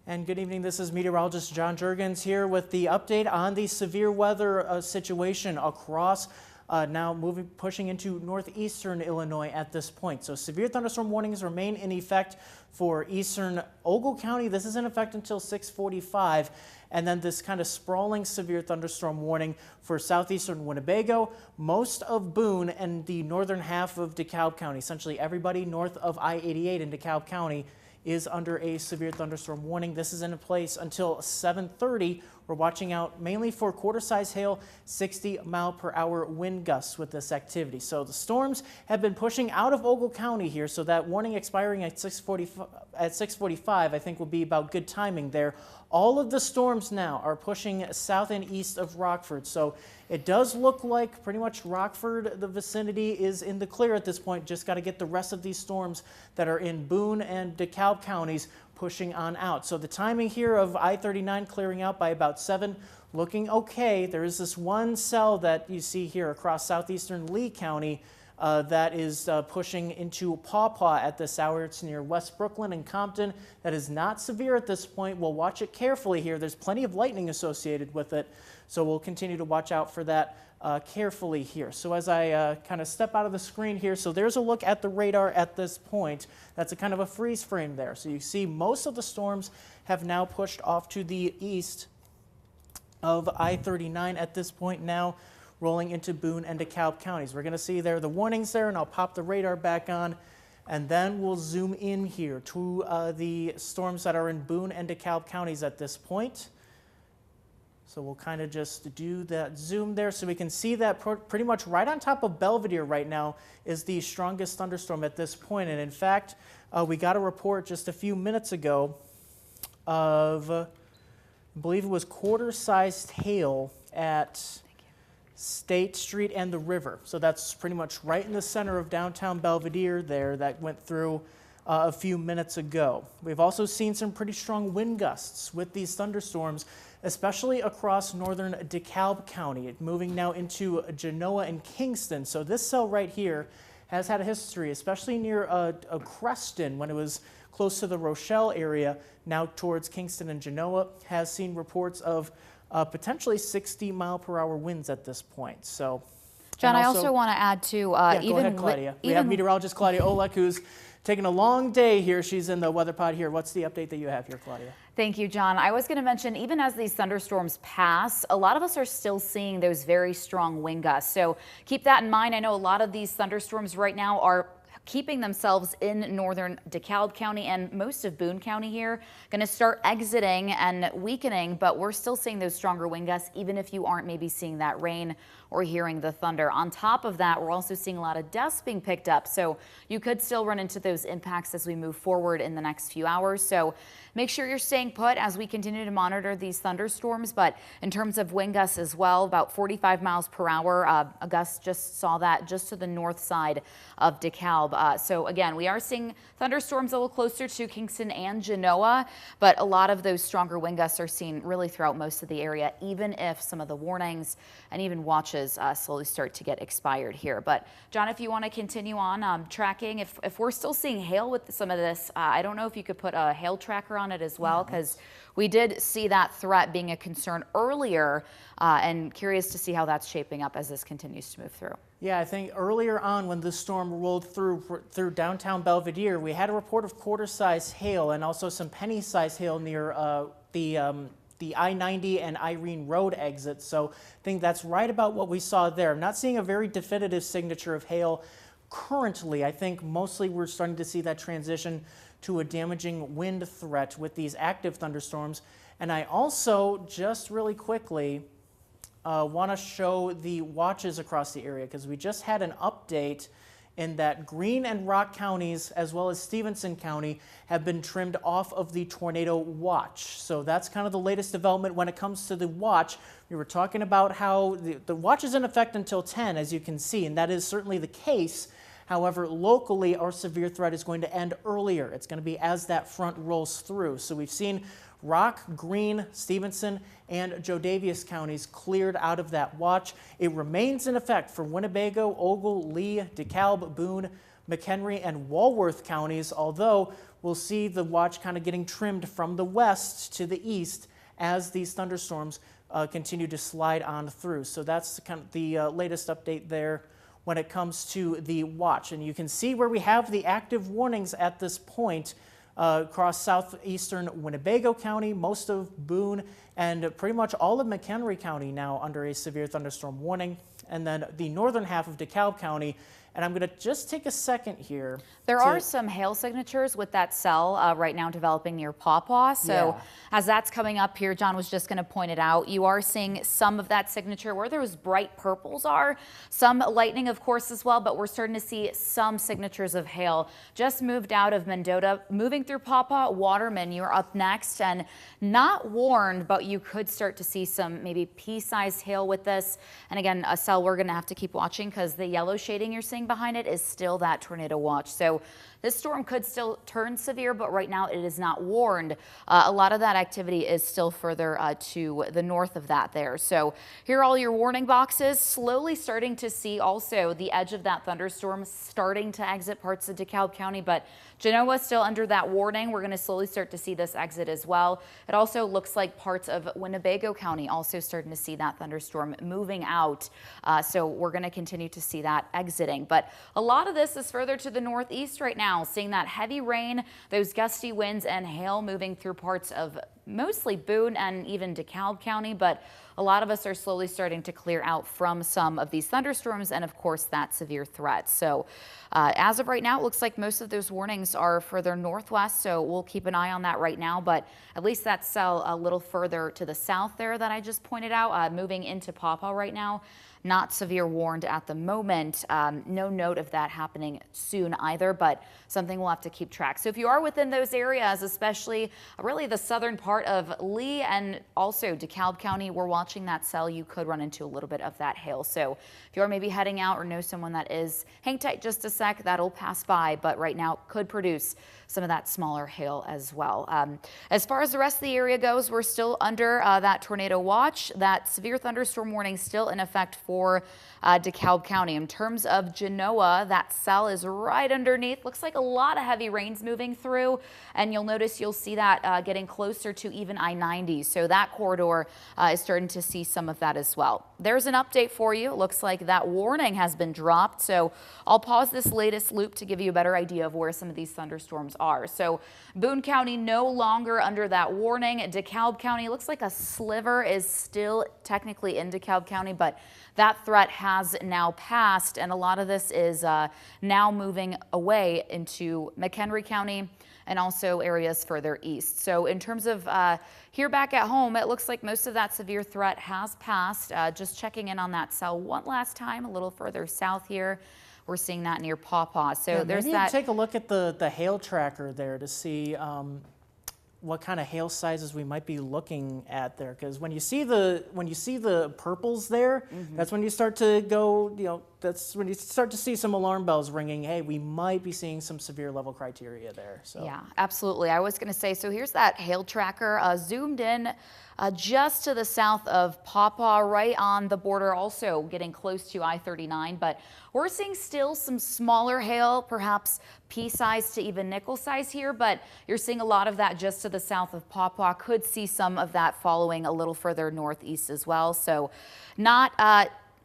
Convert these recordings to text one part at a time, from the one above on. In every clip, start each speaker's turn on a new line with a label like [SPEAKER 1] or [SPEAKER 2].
[SPEAKER 1] And good evening, this is meteorologist John Jurgens here with the update on the severe weather situation across pushing into northeastern Illinois at this point. So severe thunderstorm warnings remain in effect for eastern Ogle County. This is in effect until 6:45. And then this kind of sprawling severe thunderstorm warning for southeastern Winnebago, most of Boone, and the northern half of DeKalb County. Essentially everybody north of I-88 in DeKalb County is under a severe thunderstorm warning. This is in place until 7:30. We're watching out mainly for quarter-size hail, 60-mile-per-hour wind gusts with this activity. So the storms have been pushing out of Ogle County here, so that warning expiring at 6:45, I think will be about good timing there. All of the storms now are pushing south and east of Rockford, so it does look like pretty much Rockford, the vicinity, is in the clear at this point. Just got to get the rest of these storms that are in Boone and DeKalb counties pushing on out. So the timing here of I-39 clearing out by about 7, looking okay. There is this one cell that you see here across southeastern Lee County that is pushing into Paw Paw at this hour. It's near West Brooklyn and Compton. That is not severe at this point. We'll watch it carefully here. There's plenty of lightning associated with it, so we'll continue to watch out for that carefully here. So as I kind of step out of the screen here, so there's a look at the radar at this point. That's a kind of a freeze frame there. So you see most of the storms have now pushed off to the east of I-39 at this point now, rolling into Boone and DeKalb counties. We're going to see there the warnings there, and I'll pop the radar back on, and then we'll zoom in here to the storms that are in Boone and DeKalb counties at this point. So we'll kind of just do that zoom there so we can see that pretty much right on top of Belvedere right now is the strongest thunderstorm at this point. And in fact, we got a report just a few minutes ago of, I believe it was quarter-sized hail at State Street and the river. So that's pretty much right in the center of downtown Belvedere there that went through a few minutes ago. We've also seen some pretty strong wind gusts with these thunderstorms, especially across northern DeKalb County, moving now into Genoa and Kingston. So this cell right here has had a history, especially near Creston when it was close to the Rochelle area, now towards Kingston and Genoa, has seen reports of potentially 60-mile-per-hour winds at this point. So,
[SPEAKER 2] John, I also want to add to
[SPEAKER 1] go ahead, Claudia. We have meteorologist Claudia Olek, who's taking a long day here. She's in the weather pod here. What's the update that you have here, Claudia?
[SPEAKER 2] Thank you, John. I was going to mention, even as these thunderstorms pass, a lot of us are still seeing those very strong wind gusts. So keep that in mind. I know a lot of these thunderstorms right now are keeping themselves in northern DeKalb County and most of Boone County here, going to start exiting and weakening, but we're still seeing those stronger wind gusts, even if you aren't maybe seeing that rain or hearing the thunder. On top of that, we're also seeing a lot of dust being picked up, so you could still run into those impacts as we move forward in the next few hours. So make sure you're staying put as we continue to monitor these thunderstorms. But in terms of wind gusts as well, about 45 miles per hour. A gust just saw that just to the north side of DeKalb. So again, we are seeing thunderstorms a little closer to Kingston and Genoa, but a lot of those stronger wind gusts are seen really throughout most of the area, even if some of the warnings and even watches slowly start to get expired here. But John, if you want to continue on tracking, if we're still seeing hail with some of this, I don't know if you could put a hail tracker on it as well, because we did see that threat being a concern earlier, and curious to see how that's shaping up as this continues to move through.
[SPEAKER 1] Yeah, I think earlier on when this storm rolled through downtown Belvedere, we had a report of quarter-size hail and also some penny-size hail near the I-90 and Irene Road exits. So I think that's right about what we saw there. I'm not seeing a very definitive signature of hail currently. I think mostly we're starting to see that transition to a damaging wind threat with these active thunderstorms. And I also, just really quickly, want to show the watches across the area, because we just had an update in that Greene and Rock counties, as well as Stevenson County, have been trimmed off of the tornado watch. So that's kind of the latest development when it comes to the watch. We were talking about how the watch is in effect until 10, as you can see, and that is certainly the case. However, locally, our severe threat is going to end earlier. It's going to be as that front rolls through. So we've seen Rock, Greene, Stevenson, and Jodavious counties cleared out of that watch. It remains in effect for Winnebago, Ogle, Lee, DeKalb, Boone, McHenry, and Walworth counties, although we'll see the watch kind of getting trimmed from the west to the east as these thunderstorms continue to slide on through. So that's kind of the latest update there when it comes to the watch. And you can see where we have the active warnings at this point across southeastern Winnebago County, most of Boone, and pretty much all of McHenry County now under a severe thunderstorm warning. And then the northern half of DeKalb County. And I'm going to just take a second here.
[SPEAKER 2] There are some hail signatures with that cell right now developing near Pawpaw. So as that's coming up here, John was just going to point it out. You are seeing some of that signature where those bright purples are. Some lightning, of course, as well. But we're starting to see some signatures of hail. Just moved out of Mendota, moving through Pawpaw. Waterman, you're up next. And not warned, but you could start to see some maybe pea-sized hail with this. And again, a cell we're going to have to keep watching because the yellow shading you're seeing behind it is still that tornado watch. So this storm could still turn severe, but right now it is not warned. A lot of that activity is still further to the north of that there. So here are all your warning boxes. Slowly starting to see also the edge of that thunderstorm starting to exit parts of DeKalb County, but Genoa still under that warning. We're going to slowly start to see this exit as well. It also looks like parts of Winnebago County also starting to see that thunderstorm moving out. So we're going to continue to see that exiting. But a lot of this is further to the northeast right now, seeing that heavy rain, those gusty winds and hail moving through parts of mostly Boone and even DeKalb County, but a lot of us are slowly starting to clear out from some of these thunderstorms and of course that severe threat. So as of right now, it looks like most of those warnings are further northwest, so we'll keep an eye on that right now, but at least that cell a little further to the south there that I just pointed out, moving into Pawpaw right now. Not severe warned at the moment. No note of that happening soon either, but something we'll have to keep track. So if you are within those areas, especially really the southern part of Lee and also DeKalb County, we're watching that cell. You could run into a little bit of that hail. So if you are maybe heading out or know someone that is, hang tight just a sec, that'll pass by, but right now could produce some of that smaller hail as well. As far as the rest of the area goes, we're still under that tornado watch. That severe thunderstorm warning still in effect for DeKalb County. In terms of Genoa, that cell is right underneath. Looks like a lot of heavy rains moving through, and you'll notice you'll see that getting closer to even I-90. So that corridor is starting to see some of that as well. There's an update for you. It looks like that warning has been dropped. So I'll pause this latest loop to give you a better idea of where some of these thunderstorms are. So Boone County no longer under that warning. DeKalb County looks like a sliver is still technically in DeKalb County, but that threat has now passed, and a lot of this is now moving away into McHenry County and also areas further east. So in terms of here back at home, it looks like most of that severe threat has passed. Just checking in on that cell one last time, a little further south here. We're seeing that near Pawpaw. So
[SPEAKER 1] yeah,
[SPEAKER 2] there's
[SPEAKER 1] maybe
[SPEAKER 2] that.
[SPEAKER 1] Take a look at the hail tracker there to see what kind of hail sizes we might be looking at there, because when you see the purples there, that's when you start to go, that's when you start to see some alarm bells ringing. Hey, we might be seeing some severe level criteria there. So
[SPEAKER 2] yeah, absolutely. I was going to say, so here's that hail tracker zoomed in just to the south of Pawpaw, right on the border, also getting close to I-39, but we're seeing still some smaller hail, perhaps pea size to even nickel size here, but you're seeing a lot of that just to the south of Pawpaw. Could see some of that following a little further northeast as well. So not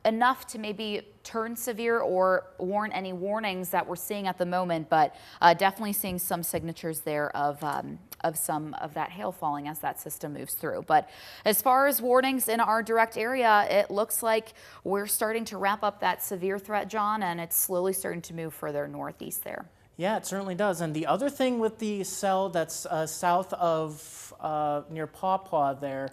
[SPEAKER 2] enough to maybe turn severe or warn any warnings that we're seeing at the moment, but definitely seeing some signatures there of some of that hail falling as that system moves through. But as far as warnings in our direct area, it looks like we're starting to wrap up that severe threat, John, and it's slowly starting to move further northeast there.
[SPEAKER 1] yeah, it certainly does. And the other thing with the cell that's south of near Pawpaw there,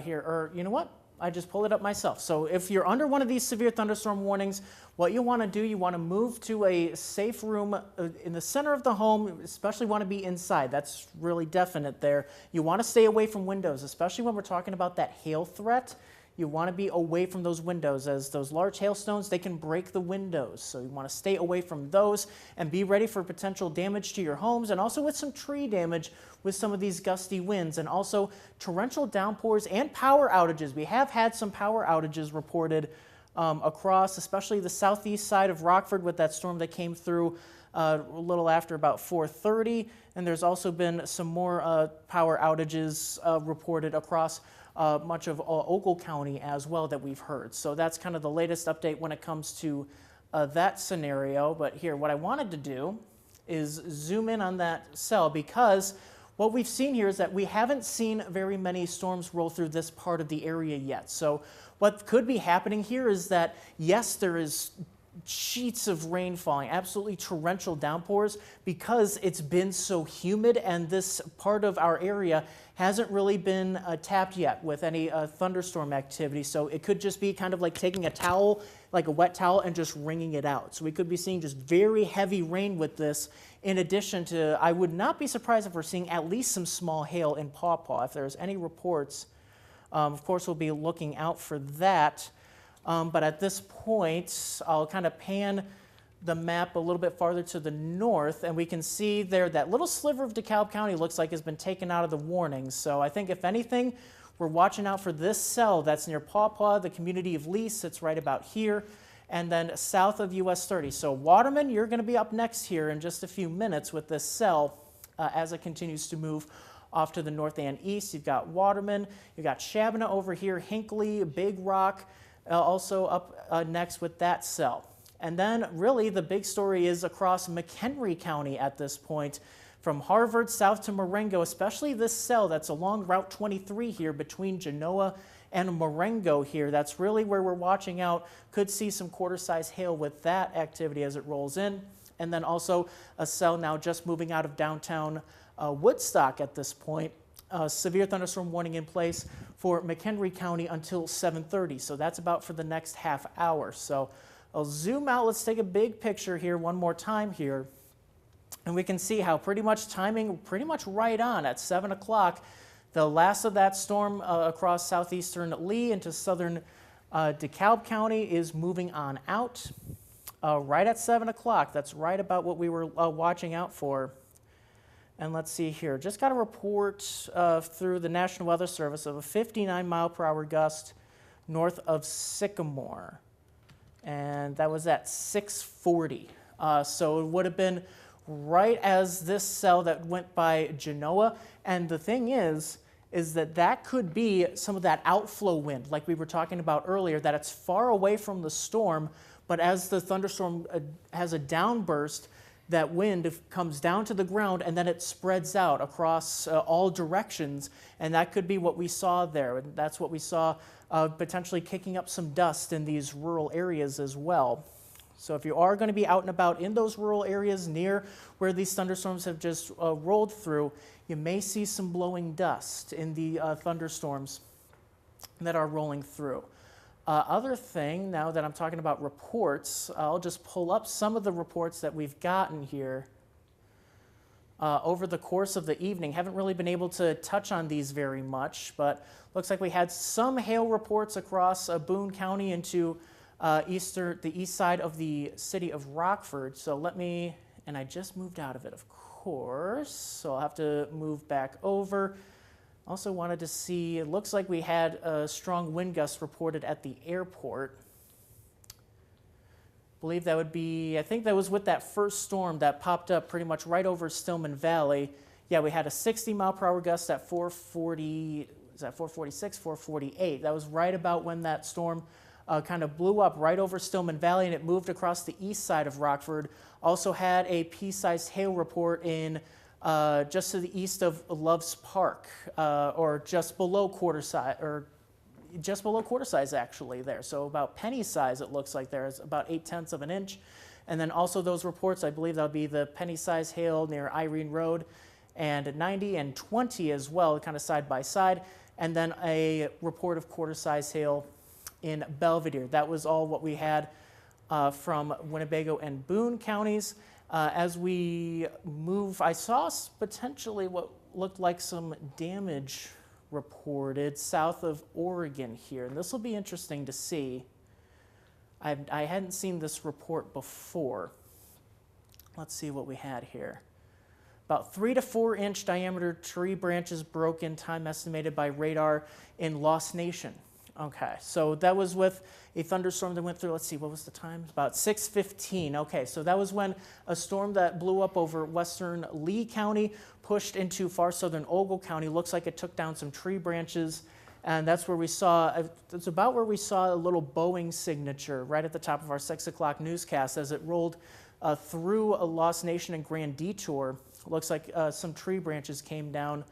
[SPEAKER 1] here, or you know what? I just pulled it up myself. So if you're under one of these severe thunderstorm warnings, what you want to do, you want to move to a safe room in the center of the home, especially want to be inside. That's really definite there. You want to stay away from windows, especially when we're talking about that hail threat. you want to be away from those windows, as those large hailstones, they can break the windows. So you want to stay away from those and be ready for potential damage to your homes, and also with some tree damage with some of these gusty winds, and also torrential downpours and power outages. We have had some power outages reported across, especially the southeast side of Rockford with that storm that came through a little after about 4:30, and there's also been some more power outages reported across much of Ogle County as well that we've heard. So that's kind of the latest update when it comes to that scenario. But here, what I wanted to do is zoom in on that cell, because what we've seen here is that we haven't seen very many storms roll through this part of the area yet. So what could be happening here is that, yes, there is sheets of rain falling, absolutely torrential downpours, because it's been so humid and this part of our area hasn't really been tapped yet with any thunderstorm activity. So it could just be kind of like taking a towel, like a wet towel, and just wringing it out. So we could be seeing just very heavy rain with this. In addition to, I would not be surprised if we're seeing at least some small hail in Paw Paw. If there's any reports, of course, we'll be looking out for that. But at this point, I'll kind of pan the map a little bit farther to the north, and we can see there that little sliver of DeKalb County looks like has been taken out of the warnings. So I think, if anything, we're watching out for this cell that's near Paw Paw. The community of Lee sits right about here, and then south of US 30. So Waterman, you're going to be up next here in just a few minutes with this cell as it continues to move off to the north and east. You've got Waterman, you've got Shabana over here, Hinckley, Big Rock, also up next with that cell. And then really the big story is across McHenry County at this point, from Harvard south to Marengo, especially this cell that's along Route 23 here between Genoa and Marengo here. That's really where we're watching out. Could see some quarter-size hail with that activity as it rolls in. And then also a cell now just moving out of downtown Woodstock at this point. Severe thunderstorm warning in place for McHenry County until 7:30. So that's about for the next half hour. So I'll zoom out. Let's take a big picture here one more time here. And we can see how pretty much timing pretty much right on at 7 o'clock. The last of that storm across southeastern Lee into southern DeKalb County is moving on out right at 7 o'clock. That's right about what we were watching out for. And let's see here. Just got a report through the National Weather Service of a 59-mile-per-hour gust north of Sycamore. And that was at 6:40. So it would have been right as this cell that went by Genoa. And the thing is that could be some of that outflow wind, like we were talking about earlier, that it's far away from the storm, but as the thunderstorm has a downburst, that wind comes down to the ground and then it spreads out across all directions, and that could be what we saw there. And that's what we saw potentially kicking up some dust in these rural areas as well. So if you are going to be out and about in those rural areas near where these thunderstorms have just rolled through, you may see some blowing dust in the thunderstorms that are rolling through. Other thing, now that I'm talking about reports, I'll just pull up some of the reports that we've gotten here over the course of the evening. Haven't really been able to touch on these very much, but looks like we had some hail reports across Boone County into the east side of the city of Rockford. So and I just moved out of it, of course, so I'll have to move back over. Also wanted to see, it looks like we had a strong wind gust reported at the airport. Believe that would be, I think that was with that first storm that popped up pretty much right over Stillman Valley. Yeah, we had a 60-mile-per-hour gust at 4:40, is that 4:46, 4:48? That was right about when that storm kind of blew up right over Stillman Valley, and it moved across the east side of Rockford. Also had a pea-sized hail report in just to the east of Loves Park, or just below quarter size actually there. So about penny size it looks like there is about 0.8 of an inch. And then also those reports, I believe that'll be the penny size hail near Irene Road and 90 and 20 as well, kind of side by side. And then a report of quarter size hail in Belvedere. That was all what we had from Winnebago and Boone counties. As we move, I saw potentially what looked like some damage reported south of Oregon here, and this will be interesting to see. I hadn't seen this report before. Let's see what we had here. About 3 to 4 inch diameter tree branches broken, time estimated by radar in Lost Nation. Okay, so that was with a thunderstorm that went through, let's see, what was the time? About 6:15. Okay, so that was when a storm that blew up over western Lee County pushed into far southern Ogle County. Looks like it took down some tree branches, and that's where we saw, it's about where we saw a little Boeing signature right at the top of our 6 o'clock newscast as it rolled through a Lost Nation and Grand Detour. Looks like some tree branches came down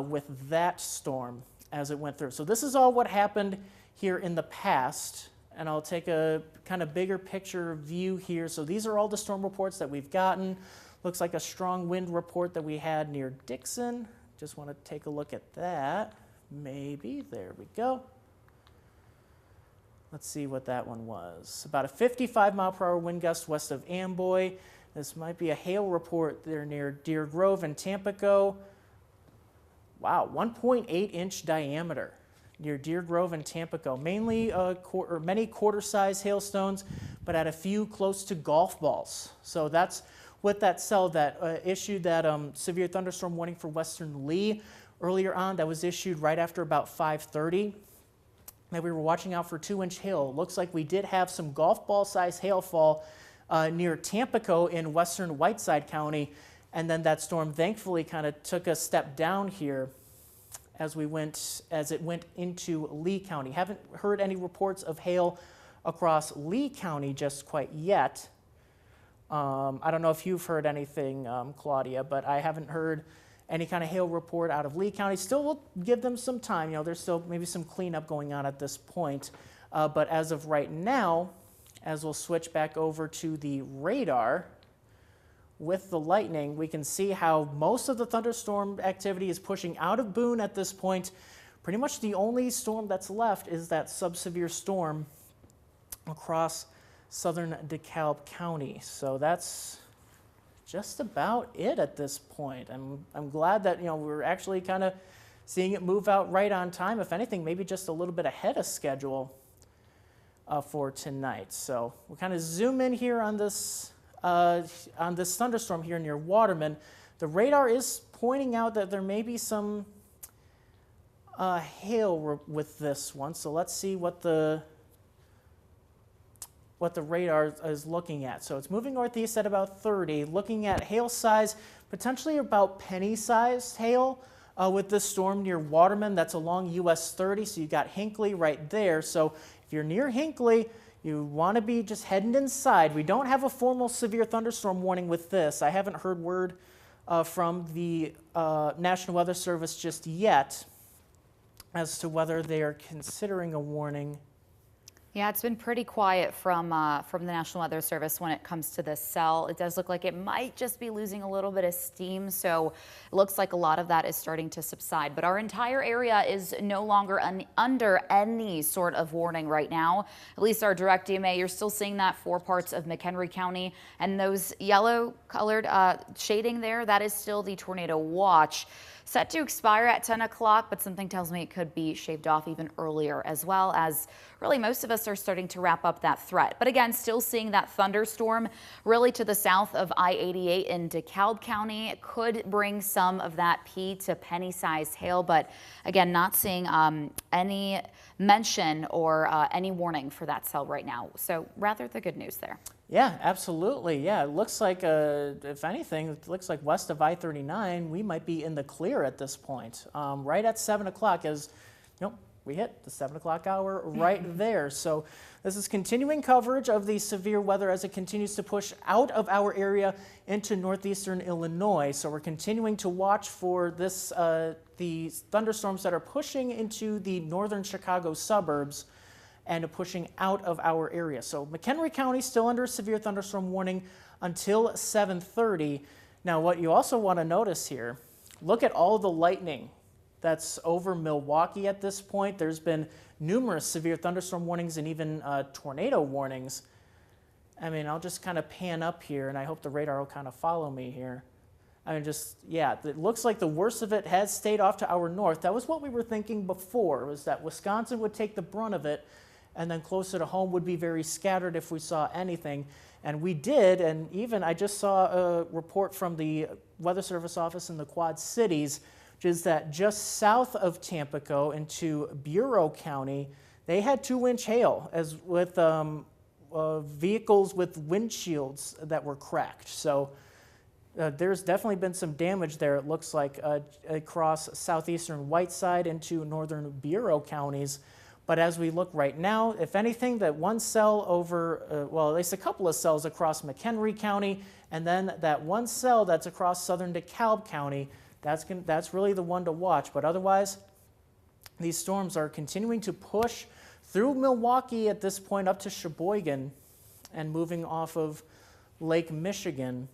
[SPEAKER 1] with that storm as it went through. So this is all what happened here in the past, and I'll take a kind of bigger picture view here. So these are all the storm reports that we've gotten. Looks like a strong wind report that we had near Dixon. Just want to take a look at that. Maybe, there we go. Let's see what that one was. About a 55-mile-per-hour wind gust west of Amboy. This might be a hail report there near Deer Grove and Tampico. Wow, 1.8 inch diameter near Deer Grove and Tampico. Mainly many quarter-size hailstones, but at a few close to golf balls. So that's with that cell that issued that severe thunderstorm warning for western Lee earlier on. That was issued right after about 5:30. That we were watching out for 2-inch hail. Looks like we did have some golf ball size hailfall near Tampico in western Whiteside County, and then that storm thankfully kind of took a step down here as it went into Lee County. Haven't heard any reports of hail across Lee County just quite yet. I don't know if you've heard anything, Claudia, but I haven't heard any kind of hail report out of Lee County. Still, we'll give them some time. You know, there's still maybe some cleanup going on at this point. But as of right now, as we'll switch back over to the radar with the lightning, we can see how most of the thunderstorm activity is pushing out of Boone at this point. Pretty much the only storm that's left is that subsevere storm across southern DeKalb County. So that's just about it at this point. I'm glad that, you know, we're actually kind of seeing it move out right on time. If anything, maybe just a little bit ahead of schedule for tonight. So we'll kind of zoom in here on this thunderstorm here near Waterman. The radar is pointing out that there may be some hail with this one. So let's see what the radar is looking at. So it's moving northeast at about 30, looking at hail size, potentially about penny-sized hail with this storm near Waterman. That's along US 30, so you got Hinckley right there. So if you're near Hinckley, you want to be just heading inside. We don't have a formal severe thunderstorm warning with this. I haven't heard word from the National Weather Service just yet as to whether they are considering a warning.
[SPEAKER 2] Yeah, it's been pretty quiet from the National Weather Service when it comes to this cell. It does look like it might just be losing a little bit of steam, so it looks like a lot of that is starting to subside. But our entire area is no longer under any sort of warning right now. At least our direct EMA, you're still seeing that for parts of McHenry County, and those yellow-colored shading there, that is still the tornado watch. Set to expire at 10 o'clock, but something tells me it could be shaved off even earlier, as well as really most of us are starting to wrap up that threat. But again, still seeing that thunderstorm really to the south of I-88 in DeKalb County. It could bring some of that pea to penny-sized hail, but again, not seeing any mention or any warning for that cell right now. So rather the good news there.
[SPEAKER 1] Yeah, absolutely. Yeah, it looks like, if anything, it looks like west of I-39, we might be in the clear at this point. Right at 7 o'clock as, you know, we hit the 7 o'clock hour right there. So this is continuing coverage of the severe weather as it continues to push out of our area into northeastern Illinois. So we're continuing to watch for this, the thunderstorms that are pushing into the northern Chicago suburbs and pushing out of our area. So McHenry County still under a severe thunderstorm warning until 7:30. Now what you also want to notice here, look at all the lightning that's over Milwaukee at this point. There's been numerous severe thunderstorm warnings and even tornado warnings. I mean, I'll just kind of pan up here and I hope the radar will kind of follow me here. I mean, yeah, it looks like the worst of it has stayed off to our north. That was what we were thinking before, was that Wisconsin would take the brunt of it, and then closer to home would be very scattered if we saw anything. And we did, and even I just saw a report from the Weather Service office in the Quad Cities, which is that just south of Tampico into Bureau County, they had 2-inch hail, as with vehicles with windshields that were cracked. So there's definitely been some damage there, it looks like, across southeastern Whiteside into northern Bureau counties. But as we look right now, if anything, that one cell over, well, at least a couple of cells across McHenry County, and then that one cell that's across southern DeKalb County, that's really the one to watch. But otherwise, these storms are continuing to push through Milwaukee at this point up to Sheboygan and moving off of Lake Michigan.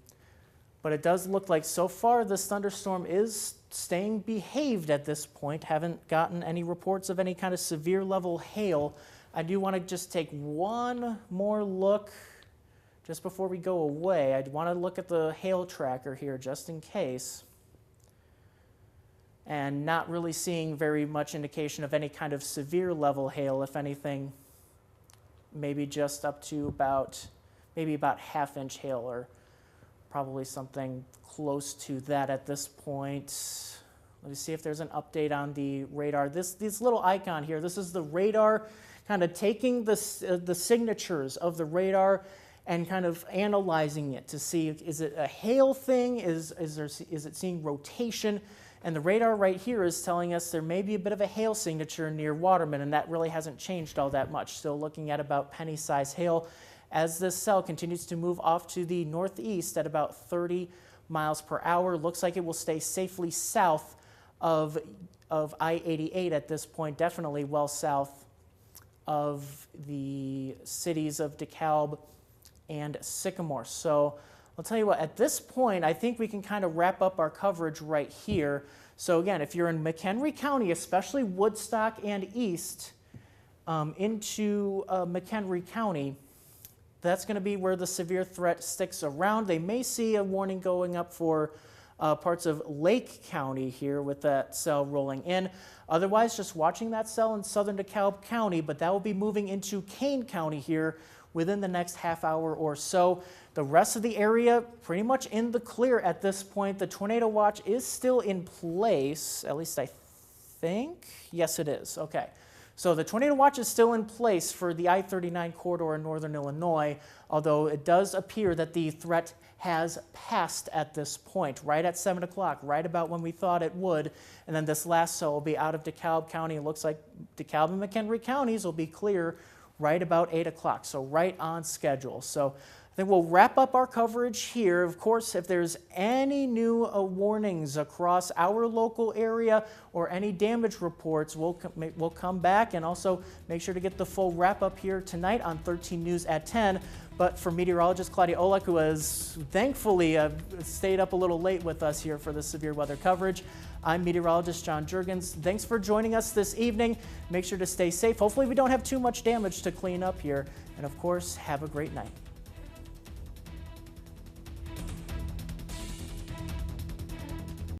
[SPEAKER 1] But it does look like so far this thunderstorm is staying behaved at this point. Haven't gotten any reports of any kind of severe level hail. I do want to just take one more look just before we go away. I want to look at the hail tracker here just in case. And not really seeing very much indication of any kind of severe level hail. If anything, maybe just up to about 1/2-inch hail, or probably something close to that at this point. Let me see if there's an update on the radar. This little icon here, this is the radar kind of taking the signatures of the radar and kind of analyzing it to see, is it a hail thing? Is it seeing rotation? And the radar right here is telling us there may be a bit of a hail signature near Waterman, and that really hasn't changed all that much. Still looking at about penny-size hail as this cell continues to move off to the northeast at about 30 miles per hour. Looks like it will stay safely south of I-88 at this point, definitely well south of the cities of DeKalb and Sycamore. So I'll tell you what, at this point, I think we can kind of wrap up our coverage right here. So again, if you're in McHenry County, especially Woodstock and east into McHenry County, that's going to be where the severe threat sticks around. They may see a warning going up for parts of Lake County here with that cell rolling in. Otherwise, just watching that cell in southern DeKalb County, but that will be moving into Kane County here within the next half hour or so. The rest of the area pretty much in the clear at this point. The tornado watch is still in place, at least I think. Yes, it is. Okay. So the tornado watch is still in place for the I-39 corridor in northern Illinois, although it does appear that the threat has passed at this point, right at 7 o'clock, right about when we thought it would. And then this last cell will be out of DeKalb County. It looks like DeKalb and McHenry counties will be clear right about 8 o'clock, so right on schedule. So I think we'll wrap up our coverage here. Of course, if there's any new warnings across our local area or any damage reports, we'll come back and also make sure to get the full wrap up here tonight on 13 News at 10. But for meteorologist Claudia Olek, who has thankfully stayed up a little late with us here for the severe weather coverage, I'm meteorologist John Jurgens. Thanks for joining us this evening. Make sure to stay safe. Hopefully we don't have too much damage to clean up here. And of course, have a great night.